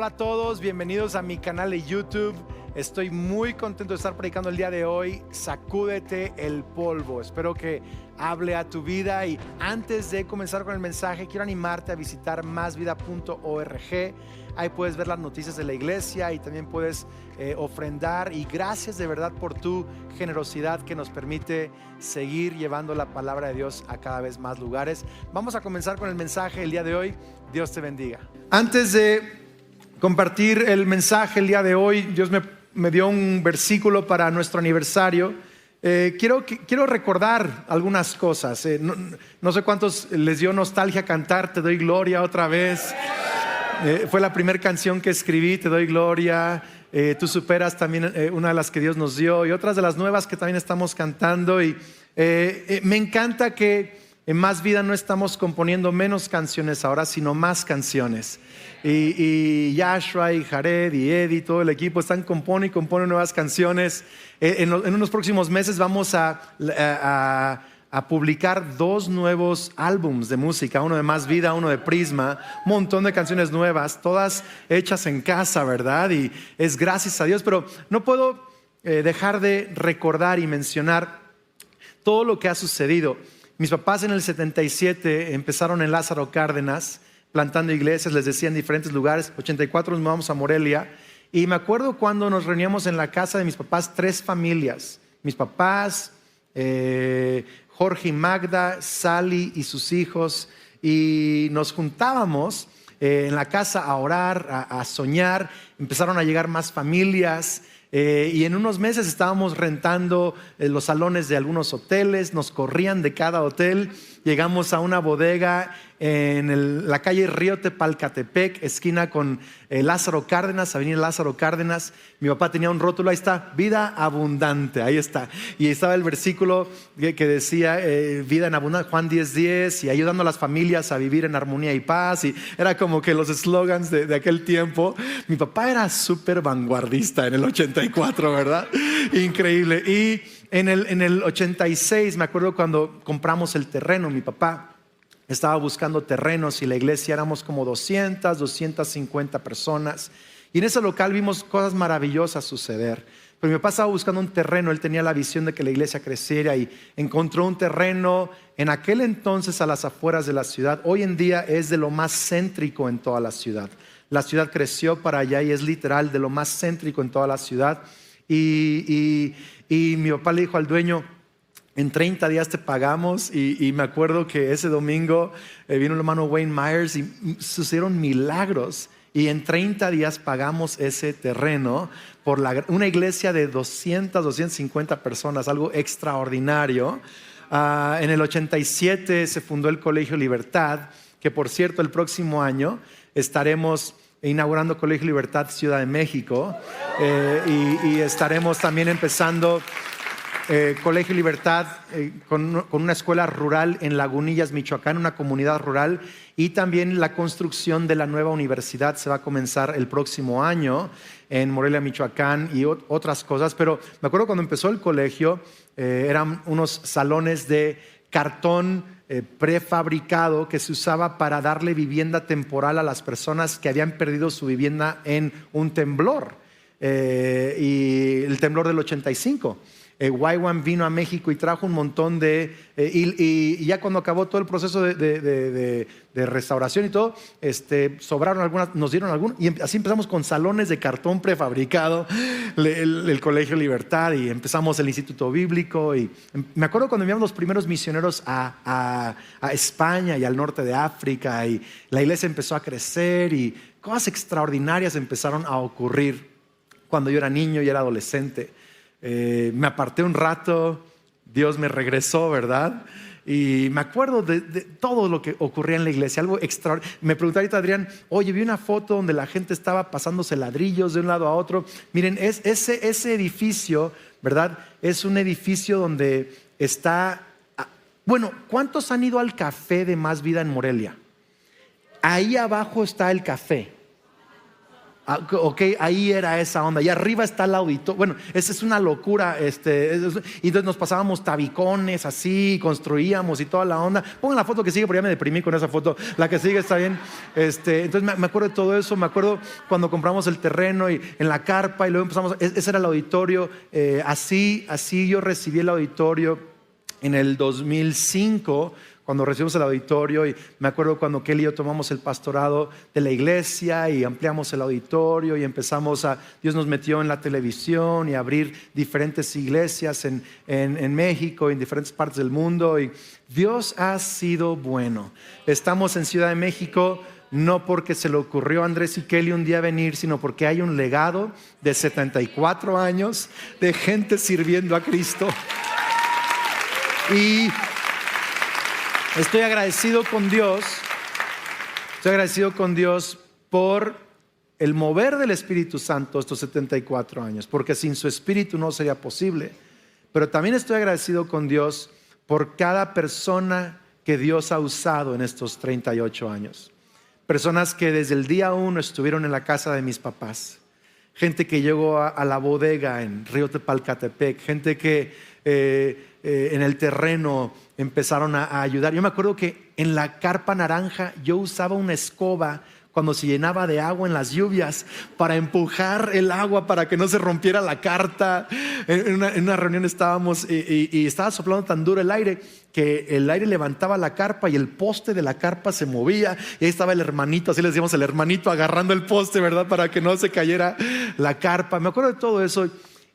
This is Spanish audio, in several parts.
a todos, bienvenidos a mi canal de YouTube. Estoy muy contento de estar predicando el día de hoy. Sacúdete el polvo. Espero que hable a tu vida. Y antes de comenzar con el mensaje, quiero animarte a visitar masvida.org. Ahí puedes ver las noticias de la iglesia y también puedes ofrendar. Y gracias de verdad por tu generosidad que nos permite seguir llevando la palabra de Dios a cada vez más lugares. Vamos a comenzar con el mensaje el día de hoy. Dios te bendiga. Antes de compartir el mensaje el día de hoy, Dios me dio un versículo para nuestro aniversario. Quiero recordar algunas cosas. No sé cuántos les dio nostalgia cantar Te doy gloria otra vez. Fue la primera canción que escribí, Te doy gloria. Tú superas también una de las que Dios nos dio y otras de las nuevas que también estamos cantando. Y me encanta que en Más Vida no estamos componiendo menos canciones ahora, sino más canciones. Y Yashua y Jared y Eddie, todo el equipo están compone nuevas canciones. En unos próximos meses vamos a publicar 2 nuevos álbums de música, uno de Más Vida, uno de Prisma, un montón de canciones nuevas, todas hechas en casa, ¿verdad? Y es gracias a Dios, pero no puedo dejar de recordar y mencionar todo lo que ha sucedido. Mis papás en el 77 empezaron en Lázaro Cárdenas, plantando iglesias, les decía, en diferentes lugares. 84 nos mudamos a Morelia. Y me acuerdo cuando nos reuníamos en la casa de mis papás, 3 familias. Mis papás, Jorge y Magda, Sally y sus hijos. Y nos juntábamos en la casa a orar, a soñar. Empezaron a llegar más familias. Y en unos meses estábamos rentando los salones de algunos hoteles, nos corrían de cada hotel. Llegamos a una bodega en la calle Río Tepalcatepec, esquina con Lázaro Cárdenas, avenida Lázaro Cárdenas. Mi papá tenía un rótulo, ahí está, vida abundante, ahí está. Y estaba el versículo que decía vida en abundancia, Juan 10:10, y ayudando a las familias a vivir en armonía y paz. Y era como que los eslogans de aquel tiempo. Mi papá era súper vanguardista en el 84, ¿verdad? Increíble. Y en el 86, me acuerdo cuando compramos el terreno, mi papá estaba buscando terrenos y la iglesia éramos como 250 personas. Y en ese local vimos cosas maravillosas suceder. Pero mi papá estaba buscando un terreno, él tenía la visión de que la iglesia creciera y encontró un terreno en aquel entonces a las afueras de la ciudad. Hoy en día es de lo más céntrico en toda la ciudad. La ciudad creció para allá y es literal de lo más céntrico en toda la ciudad. Y mi papá le dijo al dueño, en 30 días te pagamos. Y me acuerdo que ese domingo vino el hermano Wayne Myers y sucedieron milagros. Y en 30 días pagamos ese terreno por una iglesia de 250 personas, algo extraordinario. En el 87 se fundó el Colegio Libertad, que por cierto el próximo año estaremos inaugurando Colegio Libertad Ciudad de México. Y estaremos también empezando Colegio Libertad con una escuela rural en Lagunillas, Michoacán, una comunidad rural. Y también la construcción de la nueva universidad se va a comenzar el próximo año en Morelia, Michoacán, y otras cosas. Pero me acuerdo cuando empezó el colegio, eran unos salones de cartón prefabricado que se usaba para darle vivienda temporal a las personas que habían perdido su vivienda en un temblor, y el temblor del 85. YWAM vino a México y trajo un montón y ya cuando acabó todo el proceso de restauración y todo, sobraron algunas, nos dieron algunas, y así empezamos con salones de cartón prefabricado, el Colegio Libertad, y empezamos el Instituto Bíblico. Y me acuerdo cuando enviamos los primeros misioneros a España y al norte de África, y la iglesia empezó a crecer y cosas extraordinarias empezaron a ocurrir cuando yo era niño y era adolescente. Me aparté un rato, Dios me regresó, ¿verdad? Y me acuerdo de todo lo que ocurría en la iglesia, algo extraordinario. Me preguntó ahorita Adrián, oye, vi una foto donde la gente estaba pasándose ladrillos de un lado a otro. Miren, ese edificio, ¿verdad? Es un edificio donde está... Bueno, ¿cuántos han ido al café de Más Vida en Morelia? Ahí abajo está el café. Ok, ahí era esa onda. Y arriba está el auditorio. Bueno, esa es una locura. Y entonces nos pasábamos tabicones así, construíamos y toda la onda. Pongan la foto que sigue, porque ya me deprimí con esa foto. La que sigue está bien. Entonces me acuerdo de todo eso. Me acuerdo cuando compramos el terreno y en la carpa y luego empezamos. Ese era el auditorio. Así yo recibí el auditorio en el 2005. Cuando recibimos el auditorio, y me acuerdo cuando Kelly y yo tomamos el pastorado de la iglesia y ampliamos el auditorio y Dios nos metió en la televisión y abrir diferentes iglesias en México y en diferentes partes del mundo, y Dios ha sido bueno. Estamos en Ciudad de México no porque se le ocurrió a Andrés y Kelly un día venir, sino porque hay un legado de 74 años de gente sirviendo a Cristo. Y estoy agradecido con Dios por el mover del Espíritu Santo estos 74 años, porque sin su Espíritu no sería posible. Pero también estoy agradecido con Dios por cada persona que Dios ha usado en estos 38 años. Personas que desde el día 1 estuvieron en la casa de mis papás. Gente que llegó a la bodega en Río Tepalcatepec. Gente que en el terreno empezaron a ayudar. Yo me acuerdo que en la carpa naranja yo usaba una escoba cuando se llenaba de agua en las lluvias para empujar el agua para que no se rompiera la carta. En una reunión estábamos y estaba soplando tan duro el aire que el aire levantaba la carpa y el poste de la carpa se movía, y ahí estaba el hermanito, así le decíamos, el hermanito agarrando el poste, ¿verdad? Para que no se cayera la carpa. Me acuerdo de todo eso.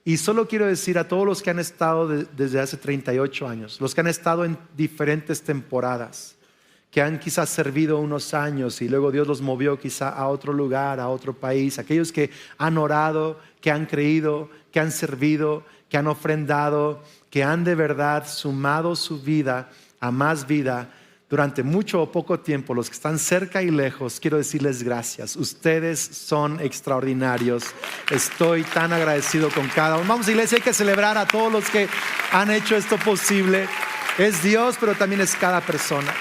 Y solo quiero decir a todos los que han estado desde hace 38 años, los que han estado en diferentes temporadas, que han quizás servido unos años y luego Dios los movió quizá a otro lugar, a otro país, aquellos que han orado, que han creído, que han servido, que han ofrendado, que han de verdad sumado su vida a más vida durante mucho o poco tiempo. Los que están cerca y lejos, quiero decirles gracias. Ustedes son extraordinarios. Estoy tan agradecido con cada uno. Vamos, iglesia, hay que celebrar a todos los que han hecho esto posible. Es Dios, pero también es cada persona.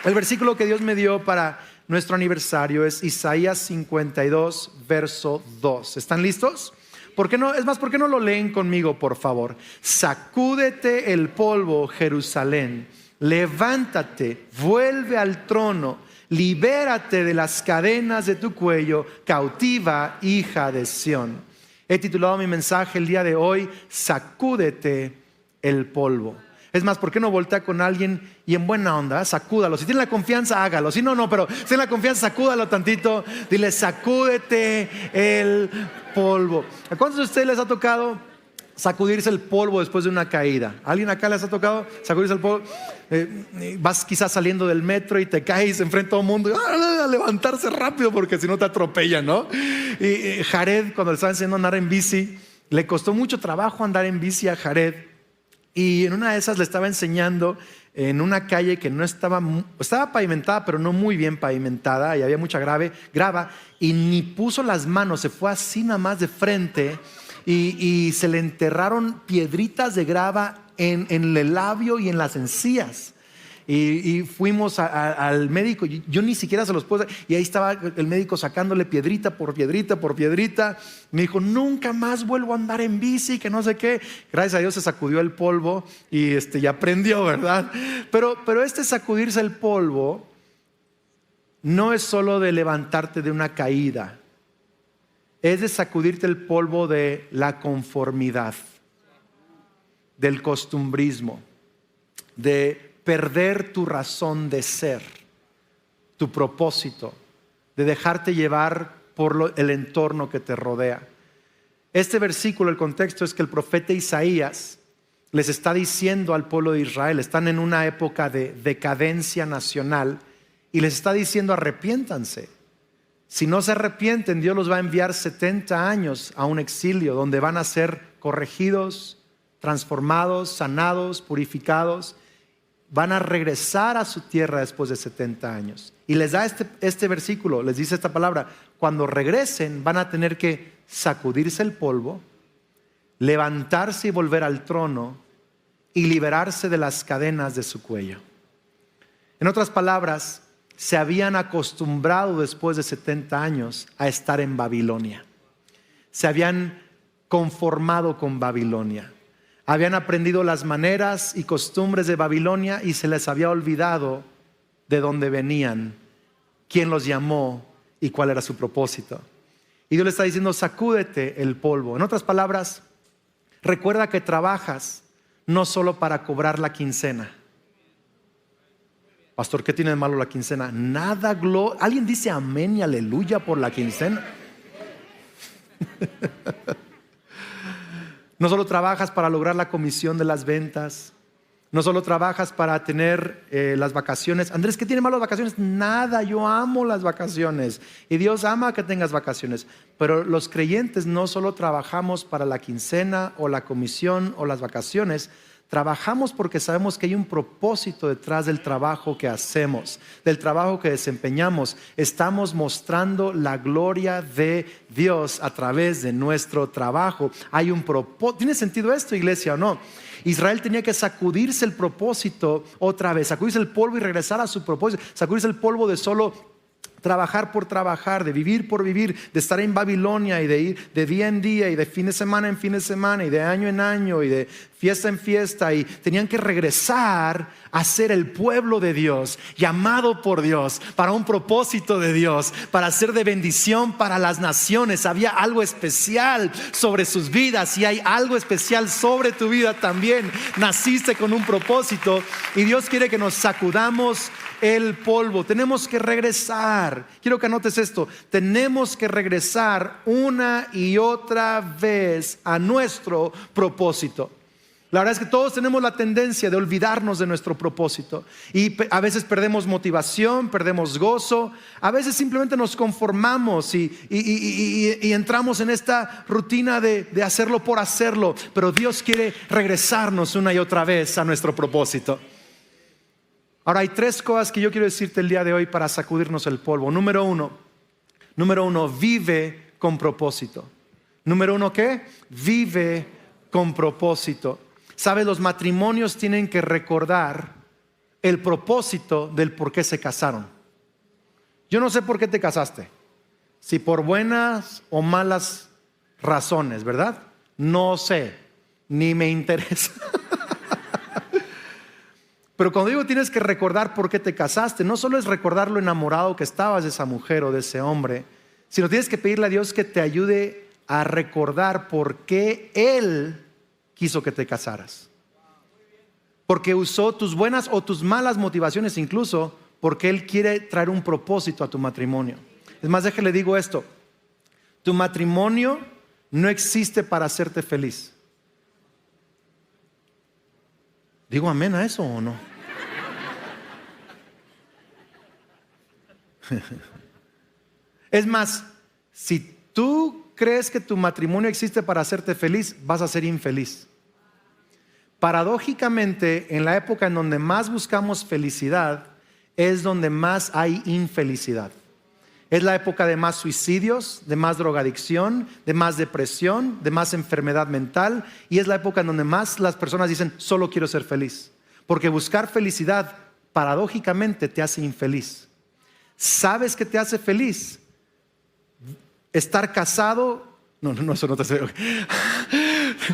El versículo que Dios me dio para nuestro aniversario es Isaías 52, verso 2. ¿Están listos? ¿Por qué no? Es más, ¿por qué no lo leen conmigo, por favor? Sacúdete el polvo, Jerusalén. Levántate, vuelve al trono, libérate de las cadenas de tu cuello, cautiva hija de Sión. He titulado mi mensaje el día de hoy, Sacúdete el polvo. Es más, ¿por qué no voltea con alguien y en buena onda, sacúdalo? Si tiene la confianza, hágalo. Si no, pero si tiene la confianza, sacúdalo tantito. Dile, sacúdete el polvo. ¿A cuántos de ustedes les ha tocado sacudirse el polvo después de una caída? ¿A alguien acá les ha tocado sacudirse el polvo? Vas quizás saliendo del metro y te caes enfrente a todo el mundo, a levantarse rápido porque si no te atropellan, ¿no? Y Jared, cuando le estaba enseñando a andar en bici, le costó mucho trabajo andar en bici a Jared. Y en una de esas le estaba enseñando en una calle que no estaba pavimentada, pero no muy bien pavimentada, y había mucha grava, y ni puso las manos, se fue así nada más de frente, y se le enterraron piedritas de grava en el labio y en las encías. Y fuimos al médico. Yo ni siquiera se los puedo. Y ahí estaba el médico sacándole piedrita por piedrita por piedrita. Me dijo, nunca más vuelvo a andar en bici, que no sé qué. Gracias a Dios se sacudió el polvo y aprendió, ¿verdad? Pero sacudirse el polvo no es solo de levantarte de una caída. Es de sacudirte el polvo de la conformidad, del costumbrismo, de perder tu razón de ser, tu propósito, de dejarte llevar por el entorno que te rodea. Este versículo, el contexto es que el profeta Isaías les está diciendo al pueblo de Israel, están en una época de decadencia nacional, y les está diciendo, arrepiéntanse. Si no se arrepienten, Dios los va a enviar 70 años a un exilio donde van a ser corregidos, transformados, sanados, purificados. Van a regresar a su tierra después de 70 años. Y les da este versículo, les dice esta palabra: cuando regresen van a tener que sacudirse el polvo, levantarse y volver al trono y liberarse de las cadenas de su cuello. En otras palabras, se habían acostumbrado después de 70 años a estar en Babilonia. Se habían conformado con Babilonia. Habían aprendido las maneras y costumbres de Babilonia y se les había olvidado de dónde venían, quién los llamó y cuál era su propósito. Y Dios le está diciendo, sacúdete el polvo. En otras palabras, recuerda que trabajas no solo para cobrar la quincena. Pastor, ¿qué tiene de malo la quincena? Nada. ¿Alguien dice amén y aleluya por la quincena? No solo trabajas para lograr la comisión de las ventas, no solo trabajas para tener las vacaciones. Andrés, ¿qué tiene malo las vacaciones? Nada, yo amo las vacaciones y Dios ama que tengas vacaciones. Pero los creyentes no solo trabajamos para la quincena o la comisión o las vacaciones. Trabajamos porque sabemos que hay un propósito detrás del trabajo que hacemos, del trabajo que desempeñamos. Estamos mostrando la gloria de Dios a través de nuestro trabajo. Hay un propósito. ¿Tiene sentido esto, iglesia, o no? Israel tenía que sacudirse el propósito otra vez, sacudirse el polvo y regresar a su propósito, sacudirse el polvo de solo trabajar por trabajar, de vivir por vivir, de estar en Babilonia y de ir de día en día y de fin de semana en fin de semana y de año en año y de fiesta en fiesta, y tenían que regresar a ser el pueblo de Dios, llamado por Dios, para un propósito de Dios, para ser de bendición para las naciones. Había algo especial sobre sus vidas y hay algo especial sobre tu vida también. Naciste con un propósito y Dios quiere que nos sacudamos el polvo. Tenemos que regresar. Quiero que anotes esto. Tenemos que regresar una y otra vez a nuestro propósito. La verdad es que todos tenemos la tendencia de olvidarnos de nuestro propósito y a veces perdemos motivación, perdemos gozo, a veces simplemente nos conformamos y entramos en esta rutina de hacerlo por hacerlo, pero Dios quiere regresarnos una y otra vez a nuestro propósito. Ahora hay tres cosas que yo quiero decirte el día de hoy para sacudirnos el polvo. Número uno, vive con propósito. Número uno, ¿qué? Vive con propósito. ¿Sabes? Los matrimonios tienen que recordar el propósito del por qué se casaron. Yo no sé por qué te casaste, si por buenas o malas razones, ¿verdad? No sé, ni me interesa. Pero cuando digo tienes que recordar por qué te casaste, no solo es recordar lo enamorado que estabas de esa mujer o de ese hombre, sino tienes que pedirle a Dios que te ayude a recordar por qué Él quiso que te casaras. Porque usó tus buenas o tus malas motivaciones, incluso porque Él quiere traer un propósito a tu matrimonio. Es más, déjale digo esto: tu matrimonio no existe para hacerte feliz. ¿Digo amén a eso o no? Es más, si tú crees que tu matrimonio existe para hacerte feliz, vas a ser infeliz. Paradójicamente, en la época en donde más buscamos felicidad, es donde más hay infelicidad. Es la época de más suicidios, de más drogadicción, de más depresión, de más enfermedad mental, y es la época en donde más las personas dicen, solo quiero ser feliz. Porque buscar felicidad, paradójicamente, te hace infeliz. ¿Sabes qué te hace feliz? Estar casado. No, eso no te hace.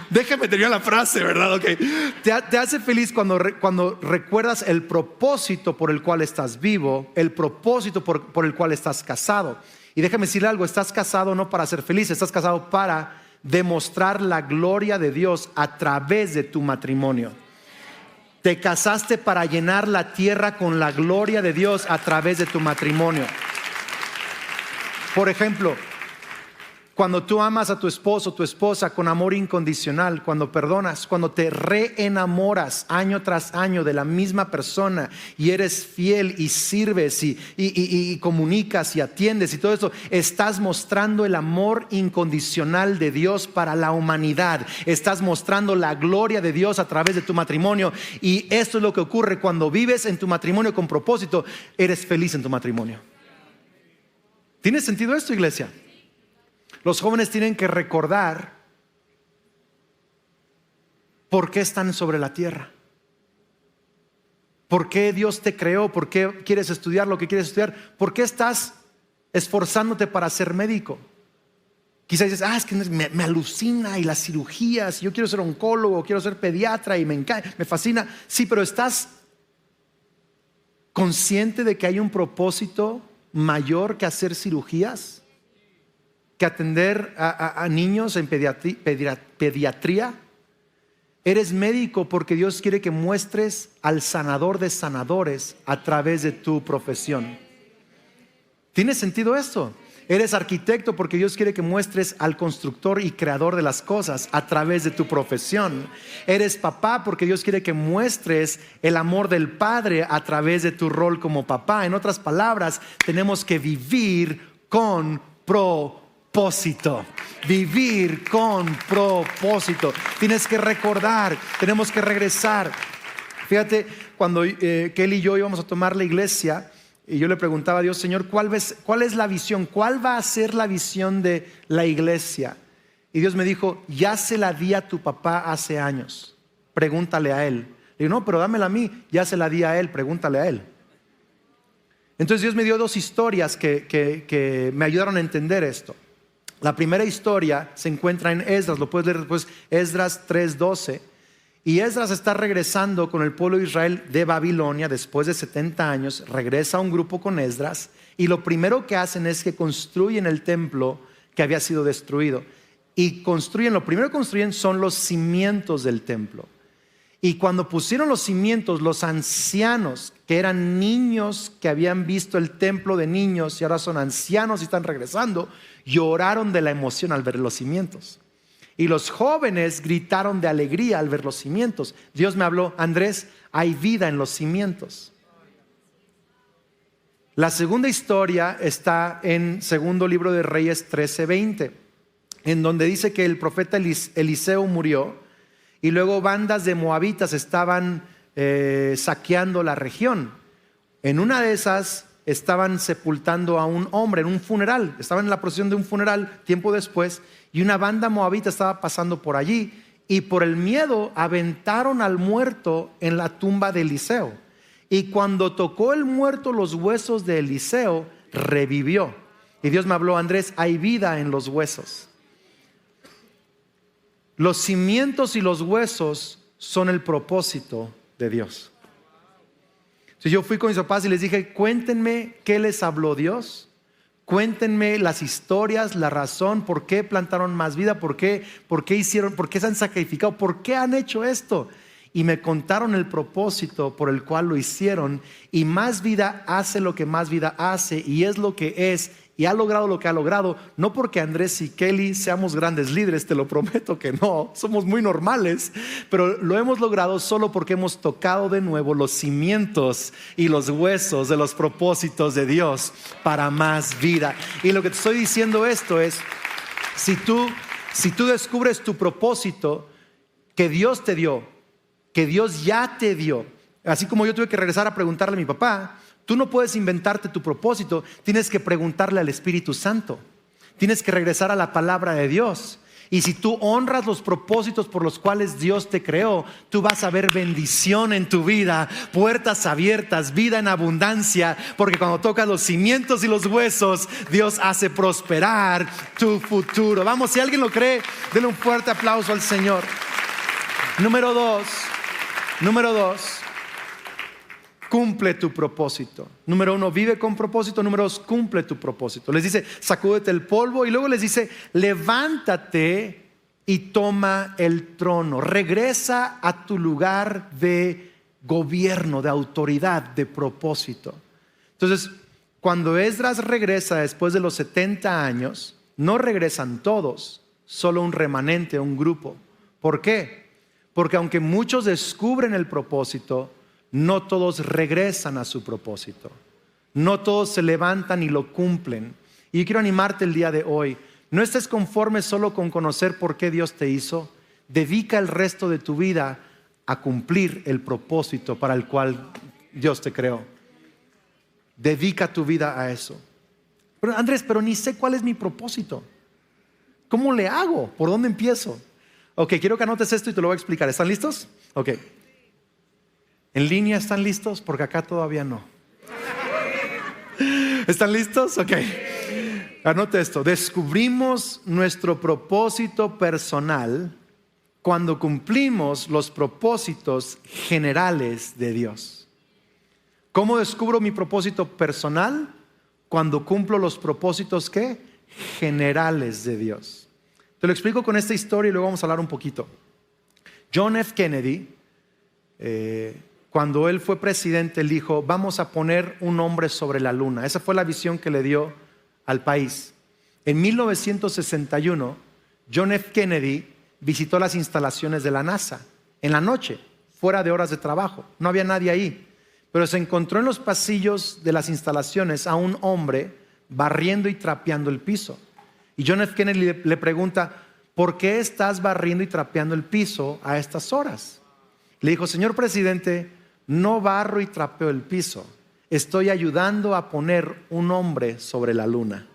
Déjame terminar la frase, ¿verdad? Okay. Te hace feliz cuando recuerdas el propósito por el cual estás vivo, el propósito por el cual estás casado. Y déjame decirle algo: estás casado no para ser feliz, estás casado para demostrar la gloria de Dios a través de tu matrimonio. Te casaste para llenar la tierra con la gloria de Dios a través de tu matrimonio. Por ejemplo, cuando tú amas a tu esposo o tu esposa con amor incondicional, cuando perdonas, cuando te reenamoras año tras año de la misma persona y eres fiel y sirves y comunicas y atiendes y todo eso, estás mostrando el amor incondicional de Dios para la humanidad. Estás mostrando la gloria de Dios a través de tu matrimonio, y esto es lo que ocurre cuando vives en tu matrimonio con propósito. Eres feliz en tu matrimonio. ¿Tiene sentido esto, iglesia? Los jóvenes tienen que recordar por qué están sobre la tierra. ¿Por qué Dios te creó? ¿Por qué quieres estudiar lo que quieres estudiar? ¿Por qué estás esforzándote para ser médico? Quizás dices, es que me alucina y las cirugías, yo quiero ser oncólogo, quiero ser pediatra y me encanta, me fascina. Sí, pero ¿estás consciente de que hay un propósito mayor que hacer cirugías? ¿Que atender a niños en pediatría? Eres médico porque Dios quiere que muestres al sanador de sanadores a través de tu profesión. ¿Tiene sentido esto? Eres arquitecto porque Dios quiere que muestres al constructor y creador de las cosas a través de tu profesión. Eres papá porque Dios quiere que muestres el amor del padre a través de tu rol como papá. En otras palabras, tenemos que vivir con propósito. Vivir con propósito. Tienes que recordar, tenemos que regresar. Fíjate, cuando Kelly y yo íbamos a tomar la iglesia, y yo le preguntaba a Dios, Señor, ¿cuál es la visión? ¿Cuál va a ser la visión de la iglesia? Y Dios me dijo, ya se la di a tu papá hace años, pregúntale a él. Le digo, no, pero dámela a mí, ya se la di a él, pregúntale a él. Entonces Dios me dio dos historias que me ayudaron a entender esto. La primera historia se encuentra en Esdras, lo puedes leer después, Esdras 3:12. Y Esdras está regresando con el pueblo de Israel de Babilonia después de 70 años. Regresa un grupo con Esdras y lo primero que hacen es que construyen el templo que había sido destruido. Y lo primero que construyen son los cimientos del templo. Y cuando pusieron los cimientos, los ancianos, que eran niños que habían visto el templo de niños y ahora son ancianos y están regresando, lloraron de la emoción al ver los cimientos. Y los jóvenes gritaron de alegría al ver los cimientos. Dios me habló, Andrés, hay vida en los cimientos. La segunda historia está en segundo libro de Reyes 13:20, en donde dice que el profeta Eliseo murió y luego bandas de moabitas estaban saqueando la región. En una de esas estaban sepultando a un hombre en un funeral, estaban en la procesión de un funeral tiempo después, y una banda moabita estaba pasando por allí y por el miedo aventaron al muerto en la tumba de Eliseo. Y cuando tocó el muerto los huesos de Eliseo, revivió. Y Dios me habló, Andrés, hay vida en los huesos. Los cimientos y los huesos son el propósito de Dios. Entonces yo fui con mis papás y les dije, cuéntenme qué les habló Dios. Cuéntenme las historias, la razón, por qué plantaron más vida, por qué hicieron, por qué se han sacrificado, por qué han hecho esto. Y me contaron el propósito por el cual lo hicieron. Y más vida hace lo que más vida hace y es lo que es y ha logrado lo que ha logrado. No porque Andrés y Kelly seamos grandes líderes, te lo prometo que no, somos muy normales, pero lo hemos logrado solo porque hemos tocado de nuevo los cimientos y los huesos de los propósitos de Dios para más vida. Y lo que te estoy diciendo esto es, si tú descubres tu propósito que Dios te dio, que Dios ya te dio, así como yo tuve que regresar a preguntarle a mi papá, tú no puedes inventarte tu propósito, tienes que preguntarle al Espíritu Santo, tienes que regresar a la palabra de Dios. Y si tú honras los propósitos por los cuales Dios te creó, tú vas a ver bendición en tu vida, puertas abiertas, vida en abundancia, porque cuando tocas los cimientos y los huesos, Dios hace prosperar tu futuro. Vamos, si alguien lo cree, denle un fuerte aplauso al Señor. Número dos, cumple tu propósito. Número uno, vive con propósito. Número dos, cumple tu propósito. Les dice, sacúdete el polvo. Y luego les dice, levántate y toma el trono. Regresa a tu lugar de gobierno, de autoridad, de propósito. Entonces, cuando Esdras regresa después de los 70 años, no regresan todos, solo un remanente, un grupo. ¿Por qué? Porque aunque muchos descubren el propósito, no todos regresan a su propósito. No todos se levantan y lo cumplen. Y yo quiero animarte el día de hoy. No estés conforme solo con conocer por qué Dios te hizo. Dedica el resto de tu vida a cumplir el propósito para el cual Dios te creó. Dedica tu vida a eso. Pero Andrés, pero ni sé cuál es mi propósito. ¿Cómo le hago? ¿Por dónde empiezo? Ok, quiero que anotes esto y te lo voy a explicar. ¿Están listos? Ok. ¿En línea están listos? Porque acá todavía no. ¿Están listos? Ok. Anote esto. Descubrimos nuestro propósito personal cuando cumplimos los propósitos generales de Dios. ¿Cómo descubro mi propósito personal? Cuando cumplo los propósitos, ¿qué? Generales de Dios. Te lo explico con esta historia y luego vamos a hablar un poquito. John F. Kennedy, cuando él fue presidente, él dijo: vamos a poner un hombre sobre la luna. Esa fue la visión que le dio al país. En 1961, John F. Kennedy visitó las instalaciones de la NASA en la noche, fuera de horas de trabajo. No había nadie ahí, pero se encontró en los pasillos de las instalaciones a un hombre barriendo y trapeando el piso. Y John F. Kennedy le pregunta: ¿por qué estás barriendo y trapeando el piso a estas horas? Le dijo: señor presidente, no barro y trapeo el piso, estoy ayudando a poner un hombre sobre la luna.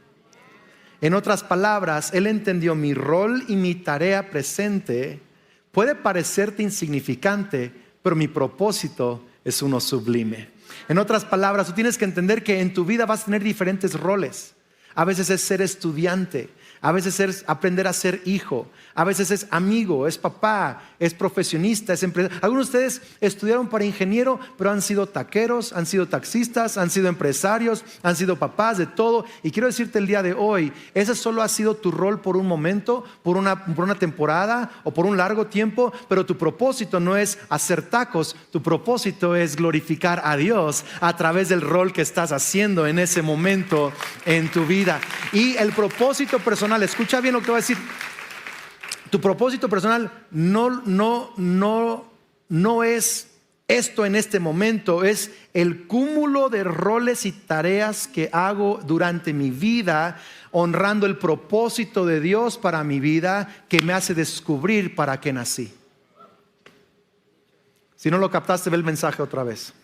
En otras palabras, él entendió: mi rol y mi tarea presente puede parecerte insignificante, pero mi propósito es uno sublime. En otras palabras, tú tienes que entender que en tu vida vas a tener diferentes roles. A veces es ser estudiante, a veces es aprender a ser hijo, a veces es amigo, es papá, es profesionista, es empresario. Algunos de ustedes estudiaron para ingeniero, pero han sido taqueros, han sido taxistas, han sido empresarios, han sido papás, de todo. Y quiero decirte el día de hoy, ese solo ha sido tu rol por un momento, por una temporada o por un largo tiempo, pero tu propósito no es hacer tacos, tu propósito es glorificar a Dios a través del rol que estás haciendo en ese momento en tu vida. Y el propósito personal, escucha bien lo que te voy a decir. Tu propósito personal no es esto en este momento, es el cúmulo de roles y tareas que hago durante mi vida, honrando el propósito de Dios para mi vida, que me hace descubrir para qué nací. Si no lo captaste, ve el mensaje otra vez.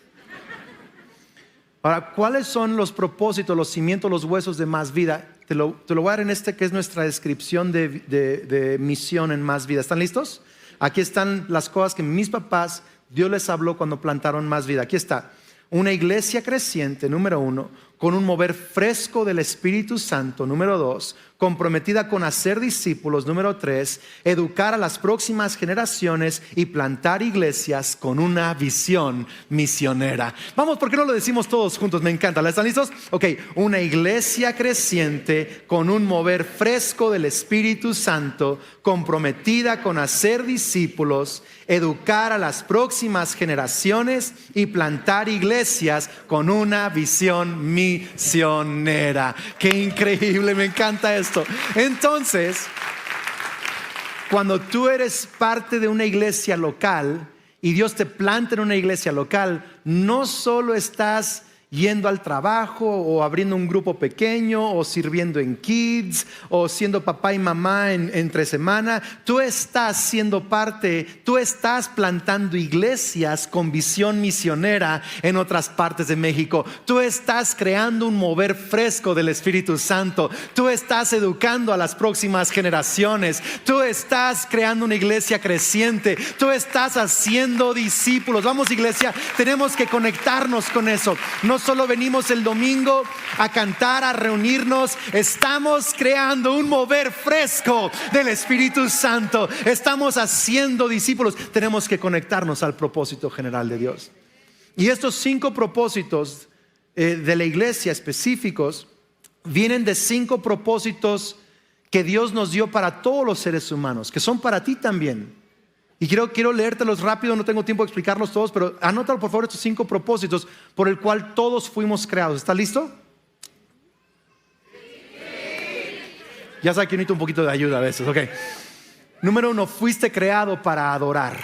Ahora, ¿cuáles son los propósitos, los cimientos, los huesos de Más Vida? Te lo voy a dar en este que es nuestra descripción de misión en Más Vida. ¿Están listos? Aquí están las cosas que mis papás, Dios les habló cuando plantaron Más Vida. Aquí está: una iglesia creciente, número 1, con un mover fresco del Espíritu Santo, número 2, comprometida con hacer discípulos, número 3, educar a las próximas generaciones y plantar iglesias con una visión misionera. Vamos, ¿por qué no lo decimos todos juntos? Me encanta. ¿Están listos? Ok, una iglesia creciente con un mover fresco del Espíritu Santo, comprometida con hacer discípulos, educar a las próximas generaciones y plantar iglesias con una visión misionera. Qué increíble, me encanta esto. Entonces, cuando tú eres parte de una iglesia local y Dios te planta en una iglesia local, no solo estás yendo al trabajo o abriendo un grupo pequeño o sirviendo en kids o siendo papá y mamá entre semana. Tú estás siendo parte, tú estás plantando iglesias con visión misionera en otras partes de México. Tú estás creando un mover fresco del Espíritu Santo. Tú estás educando a las próximas generaciones. Tú estás creando una iglesia creciente. Tú estás haciendo discípulos. Vamos, iglesia, tenemos que conectarnos con eso. No solo venimos el domingo a cantar, a reunirnos, estamos creando un mover fresco del Espíritu Santo. Estamos haciendo discípulos. Tenemos que conectarnos al propósito general de Dios. Y estos 5 propósitos de la iglesia específicos vienen de 5 propósitos que Dios nos dio para todos los seres humanos, que son para ti también. Y quiero leértelos rápido, no tengo tiempo de explicarlos todos, pero anótalo por favor, estos 5 propósitos por el cual todos fuimos creados. ¿Estás listo? Ya sabes que necesito un poquito de ayuda a veces, ok. Número 1, fuiste creado para adorar.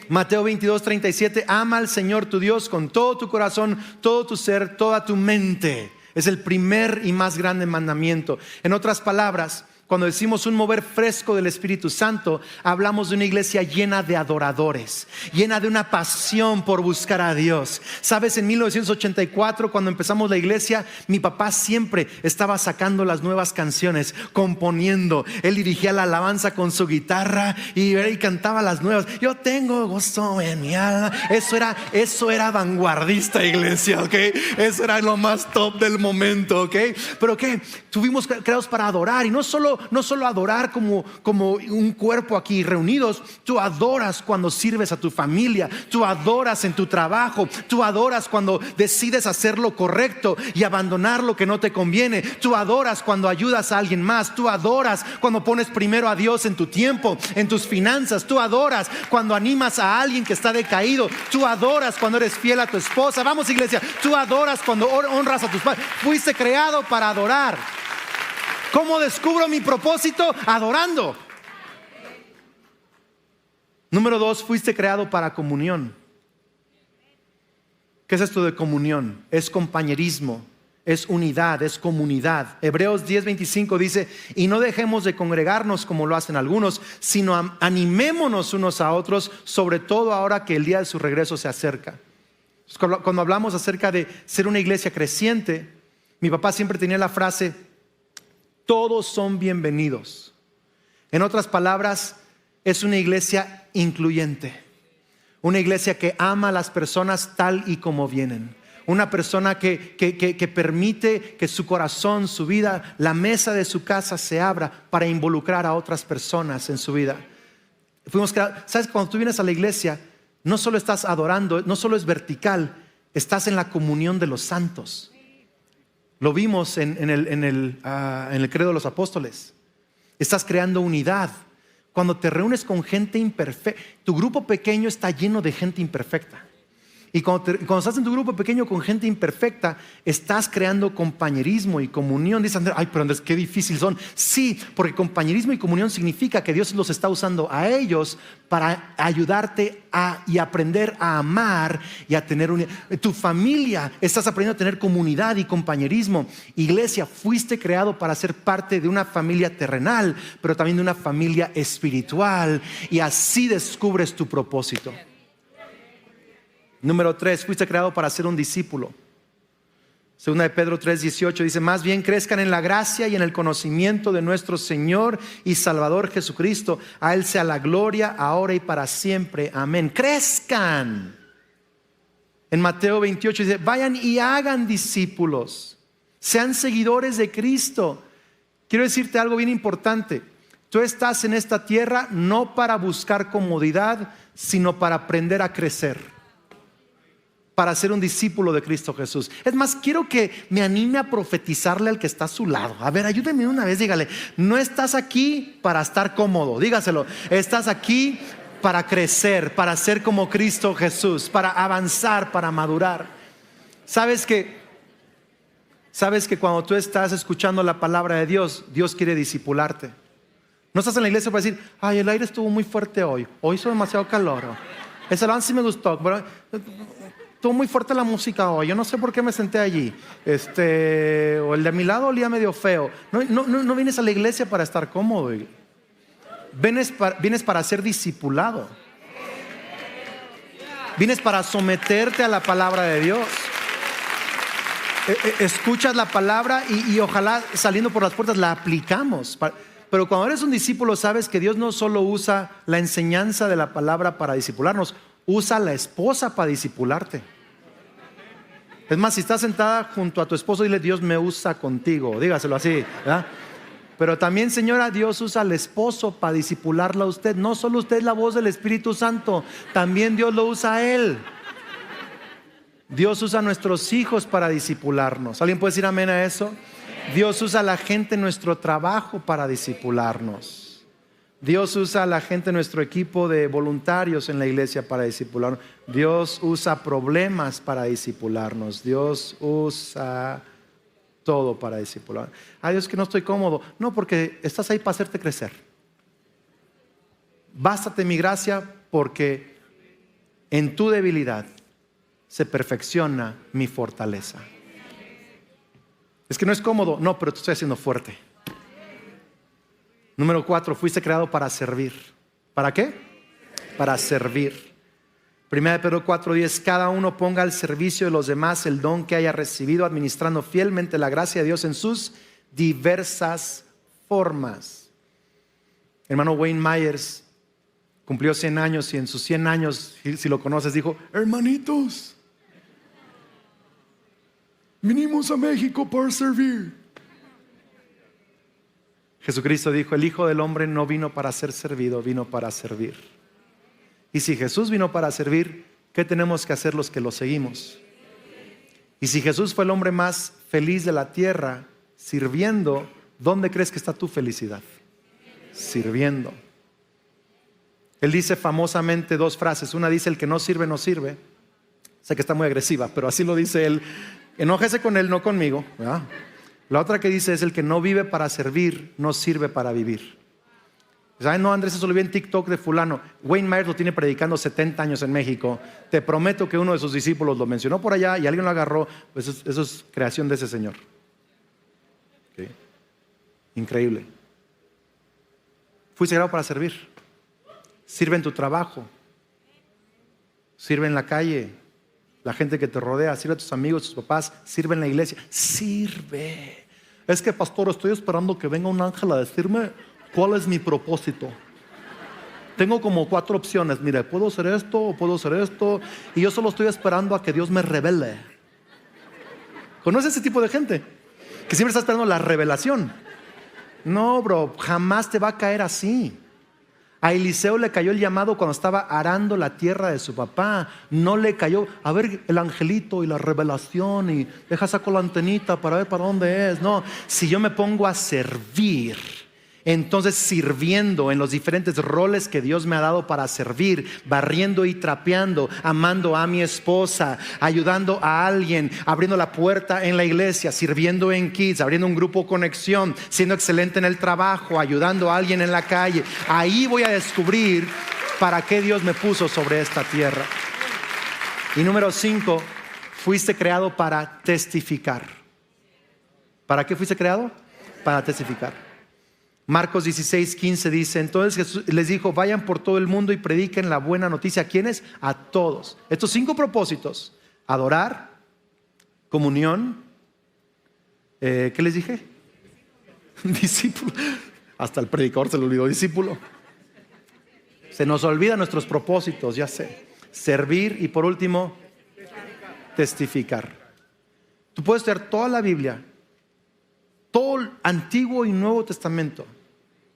Mateo 22:37, ama al Señor tu Dios con todo tu corazón, todo tu ser, toda tu mente. Es el primer y más grande mandamiento. En otras palabras, cuando decimos un mover fresco del Espíritu Santo, hablamos de una iglesia llena de adoradores, llena de una pasión por buscar a Dios. Sabes, en 1984, cuando empezamos la iglesia, mi papá siempre estaba sacando las nuevas canciones, componiendo. Él dirigía la alabanza con su guitarra y cantaba las nuevas. Yo tengo gozo en mi alma. Eso era vanguardista, iglesia, ¿ok? Eso era lo más top del momento, ¿ok? Pero ¿qué? Tuvimos creados para adorar, y no solo adorar como un cuerpo aquí reunidos. Tú adoras cuando sirves a tu familia, tú adoras en tu trabajo, tú adoras cuando decides hacer lo correcto y abandonar lo que no te conviene, tú adoras cuando ayudas a alguien más, tú adoras cuando pones primero a Dios en tu tiempo, en tus finanzas, tú adoras cuando animas a alguien que está decaído, tú adoras cuando eres fiel a tu esposa. Vamos, iglesia, tú adoras cuando honras a tus padres. Fuiste creado para adorar. ¿Cómo descubro mi propósito? Adorando. Número 2, fuiste creado para comunión. ¿Qué es esto de comunión? Es compañerismo, es unidad, es comunidad. Hebreos 10:25 dice: y no dejemos de congregarnos como lo hacen algunos, sino animémonos unos a otros, sobre todo ahora que el día de su regreso se acerca. Cuando hablamos acerca de ser una iglesia creciente, mi papá siempre tenía la frase: todos son bienvenidos. En otras palabras, es una iglesia incluyente, una iglesia que ama a las personas tal y como vienen, una persona que permite que su corazón, su vida, la mesa de su casa se abra para involucrar a otras personas en su vida. ¿Sabes? Cuando tú vienes a la iglesia, no solo estás adorando, no solo es vertical, estás en la comunión de los santos. Lo vimos en el credo de los apóstoles. Estás creando unidad. Cuando te reúnes con gente imperfecta, tu grupo pequeño está lleno de gente imperfecta. Y cuando estás en tu grupo pequeño con gente imperfecta, estás creando compañerismo y comunión. Dice Andrés: ay, pero Andrés, qué difícil son. Sí, porque compañerismo y comunión significa que Dios los está usando a ellos para ayudarte y aprender a amar y a tener unidad. Tu familia, estás aprendiendo a tener comunidad y compañerismo. Iglesia, fuiste creado para ser parte de una familia terrenal, pero también de una familia espiritual, y así descubres tu propósito. Número 3, fuiste creado para ser un discípulo. Segunda de Pedro 3:18 dice: más bien crezcan en la gracia y en el conocimiento de nuestro Señor y Salvador Jesucristo. A Él sea la gloria, ahora y para siempre. Amén. Crezcan. En Mateo 28 dice: vayan y hagan discípulos, sean seguidores de Cristo. Quiero decirte algo bien importante. Tú estás en esta tierra no para buscar comodidad, sino para aprender a crecer, para ser un discípulo de Cristo Jesús. Es más, quiero que me anime a profetizarle al que está a su lado. A ver, ayúdeme una vez, dígale: no estás aquí para estar cómodo, dígaselo. Estás aquí para crecer, para ser como Cristo Jesús, para avanzar, para madurar. ¿Sabes que cuando tú estás escuchando la palabra de Dios, Dios quiere discipularte? No estás en la iglesia para decir: ay, el aire estuvo muy fuerte hoy hizo demasiado calor, ese alabanza sí me gustó, pero estuvo muy fuerte la música hoy, yo no sé por qué me senté allí, o el de mi lado olía medio feo. No vienes a la iglesia para estar cómodo. Vienes para ser discipulado. Vienes para someterte a la palabra de Dios. Escuchas la palabra y ojalá saliendo por las puertas la aplicamos. Pero cuando eres un discípulo, sabes que Dios no solo usa la enseñanza de la palabra para discipularnos, usa a la esposa para discipularte. Es más, si estás sentada junto a tu esposo, dile: Dios me usa contigo, dígaselo así, ¿verdad? Pero también, señora, Dios usa al esposo para discipularla a usted. No solo usted es la voz del Espíritu Santo, también Dios lo usa a él. Dios usa a nuestros hijos para discipularnos. ¿Alguien puede decir amén a eso? Dios usa a la gente en nuestro trabajo para discipularnos. Dios usa a la gente en nuestro equipo de voluntarios en la iglesia para discipularnos. Dios usa problemas para discipularnos. Dios usa todo para discipular. Ay, Dios, que no estoy cómodo. No, porque estás ahí para hacerte crecer. Bástate mi gracia, porque en tu debilidad se perfecciona mi fortaleza. Es que no es cómodo. No, pero te estoy haciendo fuerte. Número 4, fuiste creado para servir. ¿Para qué? Para servir. 1 Pedro 4:10, cada uno ponga al servicio de los demás el don que haya recibido, administrando fielmente la gracia de Dios en sus diversas formas. Hermano Wayne Myers cumplió 100 años y en sus 100 años, si lo conoces, dijo: hermanitos, vinimos a México para servir. Jesucristo dijo: el Hijo del Hombre no vino para ser servido, vino para servir. Y si Jesús vino para servir, ¿qué tenemos que hacer los que lo seguimos? Y si Jesús fue el hombre más feliz de la tierra, sirviendo, ¿dónde crees que está tu felicidad? Sirviendo. Él dice famosamente 2 frases. Una dice: el que no sirve, no sirve. Sé que está muy agresiva, pero así lo dice él. Enójese con él, no conmigo, ¿verdad? La otra que dice es: el que no vive para servir, no sirve para vivir. ¿Saben? No, Andrés, eso lo vi en TikTok de fulano. Wayne Myers lo tiene predicando 70 años en México. Te prometo que uno de sus discípulos lo mencionó por allá y alguien lo agarró. Pues eso es creación de ese señor. ¿Okay? Increíble. Fuiste creado para servir. Sirve en tu trabajo. Sirve en la calle. La gente que te rodea. Sirve a tus amigos, tus papás. Sirve en la iglesia. Sirve. Es que, pastor, estoy esperando que venga un ángel a decirme cuál es mi propósito. Tengo como 4 opciones. Mire, puedo hacer esto o puedo hacer esto. Y yo solo estoy esperando a que Dios me revele. ¿Conoces ese tipo de gente? Que siempre está esperando la revelación. No, bro, jamás te va a caer así. A Eliseo le cayó el llamado cuando estaba arando la tierra de su papá. No le cayó, a ver, el angelito y la revelación y deja saco la antenita para ver para dónde es. No, si yo me pongo a servir, entonces sirviendo en los diferentes roles que Dios me ha dado para servir, barriendo y trapeando, amando a mi esposa, ayudando a alguien, abriendo la puerta en la iglesia, sirviendo en Kids, abriendo un grupo conexión, siendo excelente en el trabajo, ayudando a alguien en la calle. Ahí voy a descubrir para qué Dios me puso sobre esta tierra. Y número 5, fuiste creado para testificar. ¿Para qué fuiste creado? Para testificar. Marcos 16:15 dice: entonces Jesús les dijo: vayan por todo el mundo y prediquen la buena noticia. ¿A quiénes? A todos. Estos 5 propósitos: adorar, comunión, ¿qué les dije? Discípulo. Hasta el predicador se le olvidó discípulo. Se nos olvidan nuestros propósitos, ya sé. Servir y por último, testificar. Tú puedes leer toda la Biblia, todo el Antiguo y Nuevo Testamento.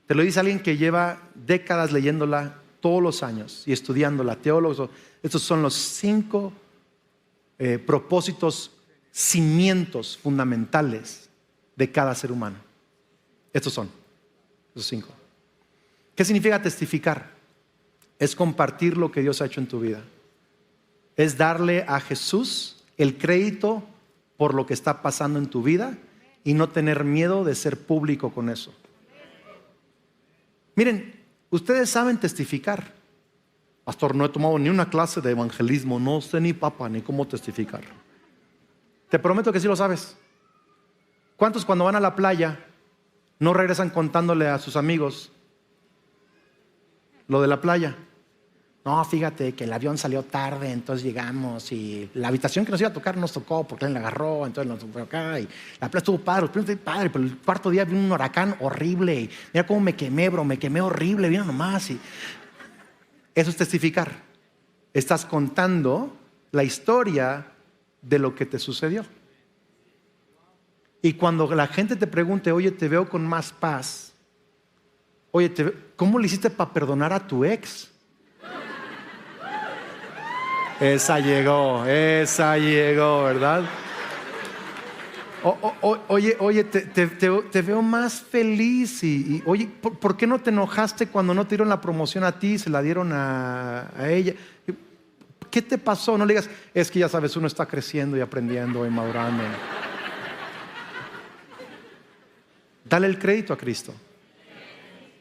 Te lo dice alguien que lleva décadas leyéndola todos los años y estudiándola, teólogos. Estos son los 5 propósitos, cimientos fundamentales de cada ser humano. Estos son los 5. ¿Qué significa testificar? Es compartir lo que Dios ha hecho en tu vida. Es darle a Jesús el crédito por lo que está pasando en tu vida y no tener miedo de ser público con eso. Miren, ustedes saben testificar. Pastor, no he tomado ni una clase de evangelismo, no sé ni papa ni cómo testificar. Te prometo que sí lo sabes. ¿Cuántos cuando van a la playa no regresan contándole a sus amigos lo de la playa? No, fíjate que el avión salió tarde, entonces llegamos y la habitación que nos iba a tocar nos tocó porque él la agarró, entonces nos fue acá y la playa estuvo padre, pero el 4.º día vino un huracán horrible y mira cómo me quemé, bro, me quemé horrible, mira nomás. Y eso es testificar. Estás contando la historia de lo que te sucedió. Y cuando la gente te pregunte: oye, te veo con más paz, oye, ¿cómo le hiciste para perdonar a tu ex? Esa llegó, ¿verdad? Oye, te veo más feliz y oye, ¿por qué no te enojaste cuando no te dieron la promoción a ti y se la dieron a ella? ¿Qué te pasó? No le digas: es que ya sabes, uno está creciendo y aprendiendo y madurando. Dale el crédito a Cristo.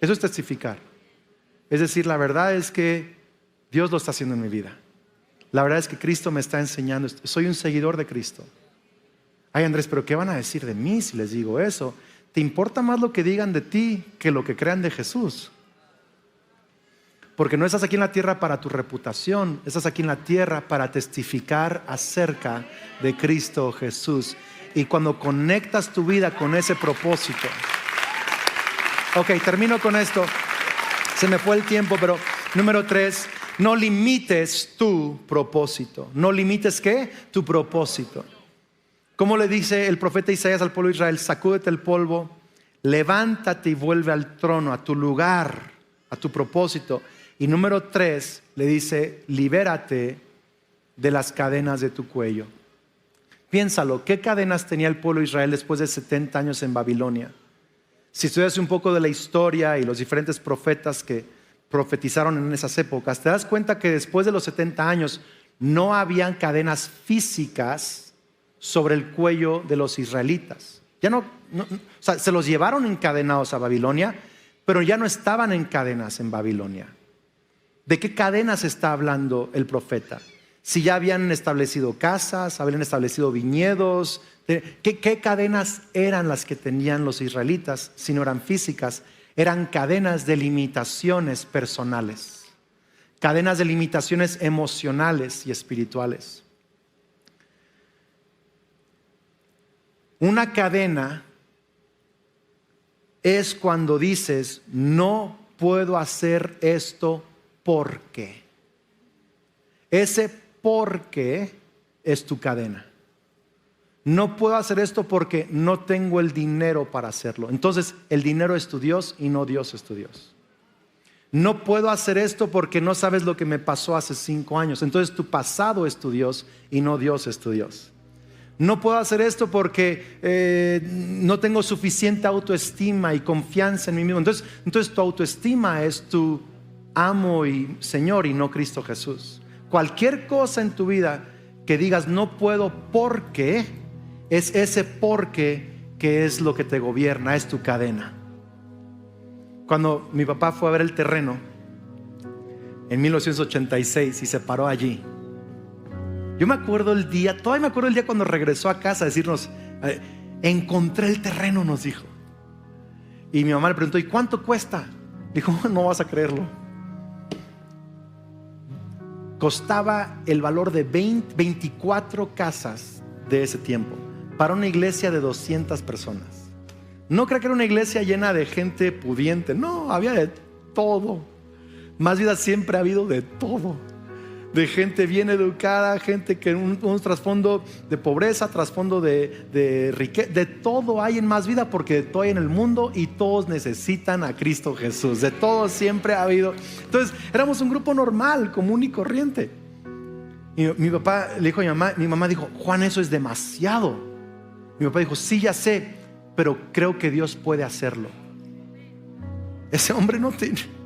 Eso es testificar. Es decir, la verdad es que Dios lo está haciendo en mi vida. La verdad es que Cristo me está enseñando. Soy un seguidor de Cristo. Ay, Andrés, pero ¿qué van a decir de mí si les digo eso? te importa más lo que digan de ti que lo que crean de Jesús. Porque no estás aquí en la tierra para tu reputación, estás aquí en la tierra para testificar acerca de Cristo Jesús. Y cuando conectas tu vida con ese propósito. Ok, termino con esto. Se me fue el tiempo, pero número 3, no limites tu propósito. ¿No limites qué? Tu propósito. Como le dice el profeta Isaías al pueblo de Israel: sacúdete el polvo, levántate y vuelve al trono, a tu lugar, a tu propósito. Y número 3 le dice: libérate de las cadenas de tu cuello. Piénsalo, ¿qué cadenas tenía el pueblo de Israel después de 70 años en Babilonia? Si estudias un poco de la historia y los diferentes profetas que profetizaron en esas épocas, te das cuenta que después de los 70 años no habían cadenas físicas sobre el cuello de los israelitas. Ya o sea, se los llevaron encadenados a Babilonia, pero ya no estaban en cadenas en Babilonia. ¿De qué cadenas está hablando el profeta? Si ya habían establecido casas, habían establecido viñedos, ¿qué cadenas eran las que tenían los israelitas? Si no eran físicas, eran cadenas de limitaciones personales, cadenas de limitaciones emocionales y espirituales. Una cadena es cuando dices: no puedo hacer esto porque. Ese porque es tu cadena. No puedo hacer esto porque no tengo el dinero para hacerlo. Entonces el dinero es tu Dios y no Dios es tu Dios. No puedo hacer esto porque no sabes lo que me pasó hace 5 años. Entonces tu pasado es tu Dios y no Dios es tu Dios. No puedo hacer esto porque no tengo suficiente autoestima y confianza en mí mismo. Entonces tu autoestima es tu amo y Señor y no Cristo Jesús. Cualquier cosa en tu vida que digas no puedo porque, es ese porque que es lo que te gobierna, es tu cadena. Cuando mi papá fue a ver el terreno en 1986 y se paró allí, yo me acuerdo el día, todavía me acuerdo el día cuando regresó a casa a decirnos: encontré el terreno, nos dijo. Y mi mamá le preguntó: ¿y cuánto cuesta? Dijo: no vas a creerlo. Costaba el valor de 24 casas de ese tiempo para una iglesia de 200 personas. No creo que era una iglesia llena de gente pudiente. No, había de todo. Más Vida siempre ha habido de todo. De gente bien educada, gente que un trasfondo de pobreza, trasfondo de riqueza. De todo hay en Más Vida, porque de todo hay en el mundo y todos necesitan a Cristo Jesús. De todo siempre ha habido. Entonces éramos un grupo normal, común y corriente. Y mi papá le dijo a mi mamá dijo: Juan, eso es demasiado. Mi papá dijo: sí, ya sé, pero creo que Dios puede hacerlo. Ese hombre no tiene.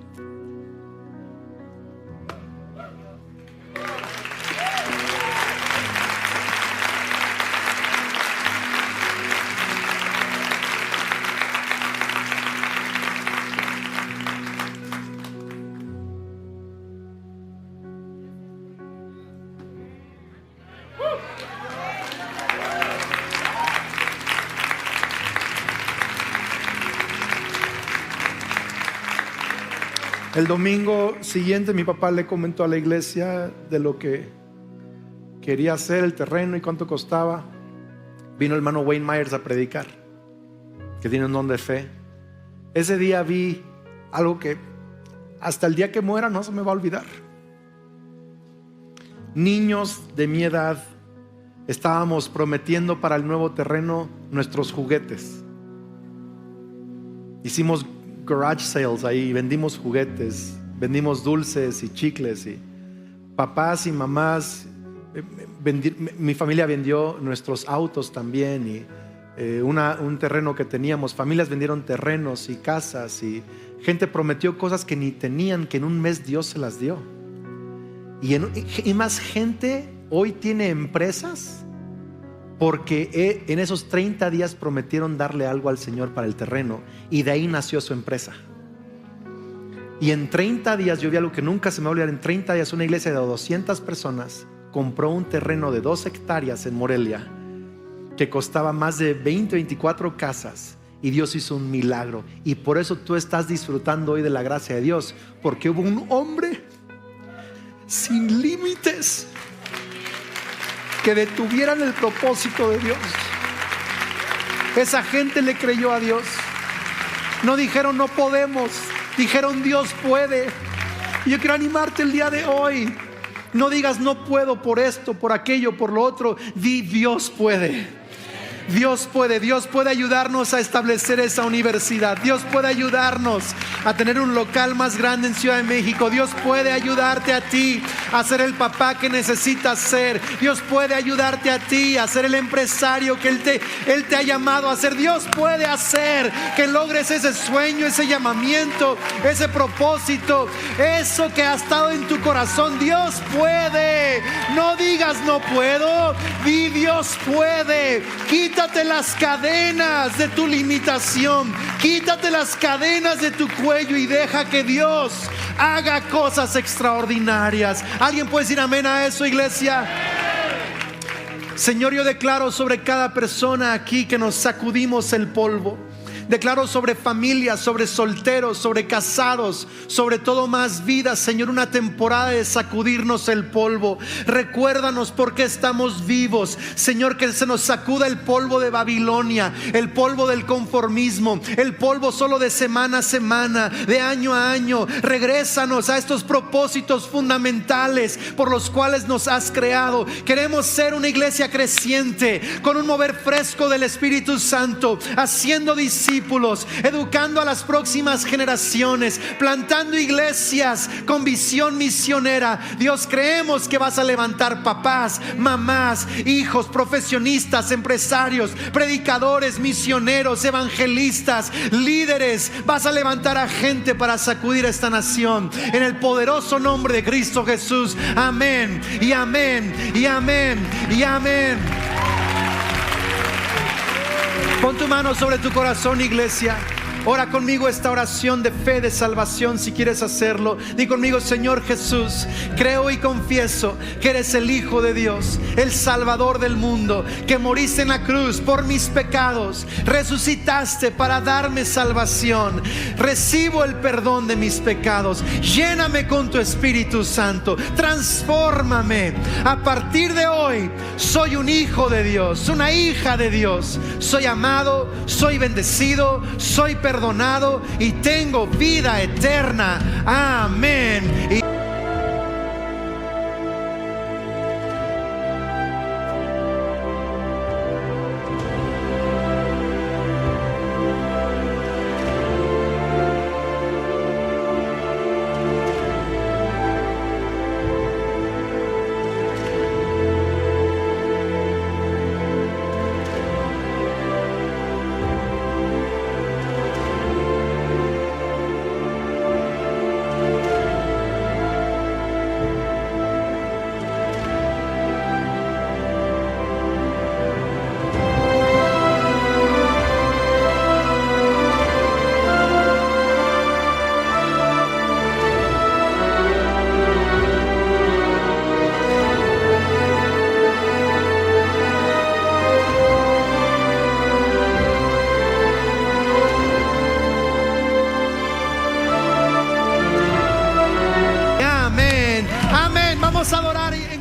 El domingo siguiente mi papá le comentó a la iglesia de lo que quería hacer, el terreno y cuánto costaba. Vino el hermano Wayne Myers a predicar, que tiene un don de fe. Ese día vi algo que hasta el día que muera no se me va a olvidar. Niños de mi edad estábamos prometiendo para el nuevo terreno nuestros juguetes. Hicimos garage sales ahí, vendimos juguetes, vendimos dulces y chicles, y papás y mamás, mi familia vendió nuestros autos también, y un terreno que teníamos, familias vendieron terrenos y casas, y gente prometió cosas que ni tenían, que en un mes Dios se las dio. Y más gente hoy tiene empresas porque en esos 30 días prometieron darle algo al Señor para el terreno, y de ahí nació su empresa. Y en 30 días, yo vi algo que nunca se me va a olvidar. En 30 días una iglesia de 200 personas compró un terreno de 2 hectáreas en Morelia que costaba más de 24 casas, y Dios hizo un milagro. Y por eso tú estás disfrutando hoy de la gracia de Dios, porque hubo un hombre sin límites que detuvieran el propósito de Dios. Esa gente le creyó a Dios. No dijeron no podemos, dijeron Dios puede. Y yo quiero animarte el día de hoy. No digas no puedo por esto, por aquello, por lo otro. Di Dios puede. Dios puede ayudarnos a establecer esa universidad. Dios puede ayudarnos a tener un local más grande en Ciudad de México. Dios puede ayudarte a ti a ser el papá que necesitas ser. Dios puede ayudarte a ti a ser el empresario que Él te ha llamado a ser. Dios puede hacer que logres ese sueño, ese llamamiento, ese propósito, eso que ha estado en tu corazón. Dios puede. No digas no puedo, di Dios puede. Quítate las cadenas de tu limitación, quítate las cadenas de tu cuello y deja que Dios haga cosas extraordinarias. ¿Alguien puede decir amén a eso, iglesia? Señor, yo declaro sobre cada persona aquí que nos sacudimos el polvo. Declaro sobre familias, sobre solteros, sobre casados, sobre todo Más Vida, Señor, una temporada de sacudirnos el polvo. Recuérdanos por qué estamos vivos, Señor, que se nos sacuda el polvo de Babilonia, el polvo del conformismo, el polvo solo de semana a semana, de año a año. Regrésanos a estos propósitos fundamentales por los cuales nos has creado. Queremos ser una iglesia creciente, con un mover fresco del Espíritu Santo, haciendo discípulos, educando a las próximas generaciones, plantando iglesias con visión misionera. Dios, creemos que vas a levantar papás, mamás, hijos, profesionistas, empresarios, predicadores, misioneros, evangelistas, líderes. Vas a levantar a gente para sacudir esta nación, en el poderoso nombre de Cristo Jesús. Amén y amén y amén y amén. Pon tu mano sobre tu corazón, iglesia. Ora conmigo esta oración de fe, de salvación, si quieres hacerlo. Di conmigo: Señor Jesús, creo y confieso que eres el Hijo de Dios, el Salvador del mundo, que moriste en la cruz por mis pecados, resucitaste para darme salvación. Recibo el perdón de mis pecados. Lléname con tu Espíritu Santo. Transfórmame. A partir de hoy soy un hijo de Dios, una hija de Dios. Soy amado, soy bendecido, soy perdonado y tengo vida eterna. Amén.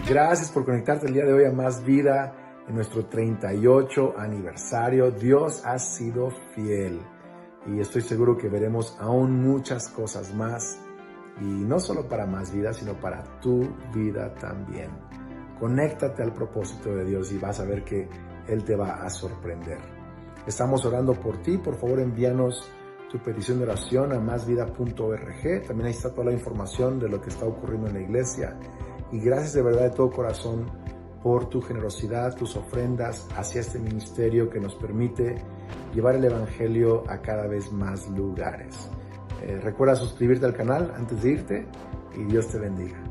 Gracias por conectarte el día de hoy a Más Vida en nuestro 38 aniversario. Dios ha sido fiel y estoy seguro que veremos aún muchas cosas más, y no solo para Más Vida, sino para tu vida también. Conéctate al propósito de Dios y vas a ver que Él te va a sorprender. Estamos orando por ti. Por favor, envíanos tu petición de oración a masvida.org. También ahí está toda la información de lo que está ocurriendo en la iglesia. Y gracias de verdad de todo corazón por tu generosidad, tus ofrendas hacia este ministerio que nos permite llevar el evangelio a cada vez más lugares. Recuerda suscribirte al canal antes de irte y Dios te bendiga.